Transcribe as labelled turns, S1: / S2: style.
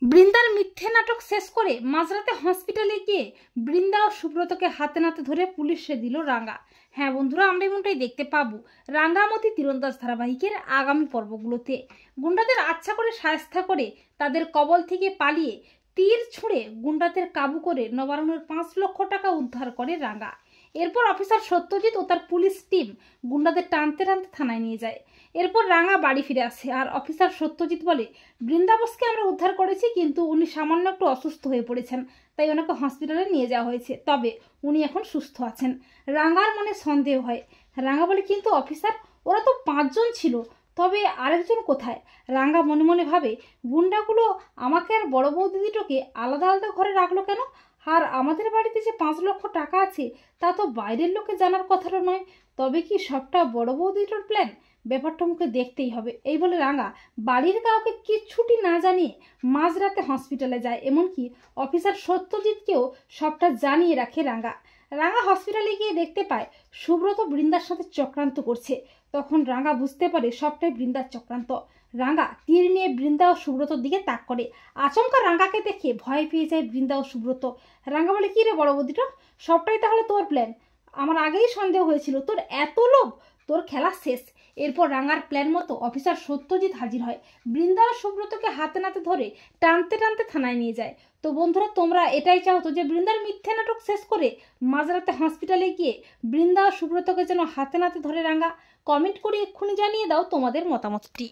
S1: বৃন্দার মিথ্যে নাটক শেষ করে মাঝরাতে হসপিটালে গিয়ে বৃন্দা ও সুব্রতকে হাতে নাতে ধরে পুলিশে দিল রাঙ্গা। হ্যাঁ বন্ধুরা, আমরা এমনটাই দেখতে পাবো রাঙ্গামতি তীরন্দাজ ধারাবাহিকের আগামী পর্বগুলোতে। গুন্ডাদের আচ্ছা করে শায়েস্তা করে তাদের কবল থেকে পালিয়ে তীর ছুঁড়ে গুন্ডাদের কাবু করে নবারুণের 5 লক্ষ টাকা উদ্ধার করে রাঙ্গা। এরপর অফিসার সত্যজিৎ ও তার পুলিশ টিম গুন্ডাদের টানতে টানতে থানায় নিয়ে যায়। এরপর রাঙ্গা বাড়ি ফিরে আসে আর অফিসার সত্যজিৎ বলে, বৃন্দাবসকে আমরা উদ্ধার করেছি, কিন্তু উনি সামান্য একটু অসুস্থ হয়ে পড়েছেন, তাই ওনাকে হসপিটালে নিয়ে যাওয়া হয়েছে, তবে উনি এখন সুস্থ আছেন। রাঙ্গার মনে সন্দেহ হয়। রাঙ্গা বলে, কিন্তু অফিসার, ওরা তো 5 জন ছিল, তবে আরেকজন কোথায়? রাঙ্গা মনে মনে ভাবে, গুন্ডাগুলো আমাকে আর বড় বৌদি দুটোকে আলাদা আলাদা ঘরে রাখলো কেন? আর আমাদের বাড়িতে যে 5 লক্ষ টাকা আছে তা তো বাইরের লোকে জানার কথাটা নয়, তবে কি সবটা বড় বৌদিটার প্ল্যান? ব্যাপারটা মুখে দেখতেই হবে। এই বলে রাঙ্গা বাড়ির কাউকে কিচ্ছুটি না জানিয়ে মাঝরাতে হসপিটালে যায়, এমনকি অফিসার সত্যজিৎকেও সবটা জানিয়ে রাখে রাঙ্গা। রাঙ্গা হসপিটালে গিয়ে দেখতে পায় সুব্রত বৃন্দার সাথে চক্রান্ত করছে। তখন রাঙ্গা বুঝতে পারে সবটাই বৃন্দার চক্রান্ত। রাঙ্গা তীর নিয়ে বৃন্দা ও সুব্রতর দিকে তাক করে। আচমকা রাঙ্গাকে দেখে ভয় পেয়ে যায় বৃন্দা ও সুব্রত। রাঙ্গা বলে, কি রে বড় বৌদিটা, সবটাই তাহলে তোর প্ল্যান? আমার আগেই সন্দেহ হয়েছিল, তোর এত লোভ, তোর খেলা শেষ। এরপর রাঙ্গার প্ল্যান মতো অফিসার সত্যজিৎ হাজির হয়। বৃন্দা ও সুব্রতকে হাতে নাতে ধরে টানতে টানতে থানায় নিয়ে যায়। তো বন্ধুরা, তোমরা এটাই চাও তো যে বৃন্দার মিথ্যে নাটক শেষ করে মাঝরাতে হসপিটালে গিয়ে বৃন্দা ও সুব্রতকে যেন হাতে নাতে ধরে রাঙ্গা? কমেন্ট করে এক্ষুনি জানিয়ে দাও তোমাদের মতামতটি।